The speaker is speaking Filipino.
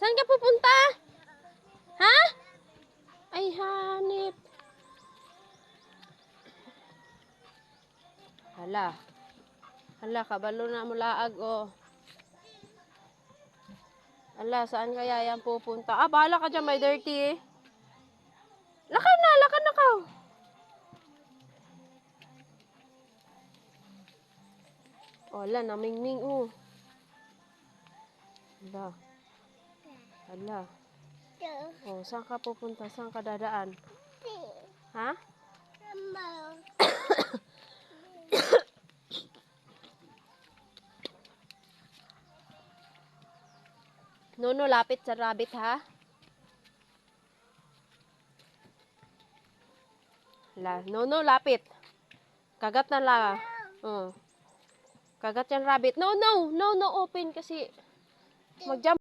Saan ka pupunta? Ha? Ay, hanip. Hala. Hala, kabalo na mulaag, oh. Hala, saan kaya yan pupunta? Ah, bahala ka dyan, may dirty, eh. Lakad na ka. Oh, hala, namingming, oh. Hala. Hala. Oh, saan ka pupunta? Saan ka dadaan? Ha? Nono, lapit sa rabbit, ha? Nono, lapit. Kagat na lang. Oh. Kagat yan rabbit. No, open kasi. Mag-jump.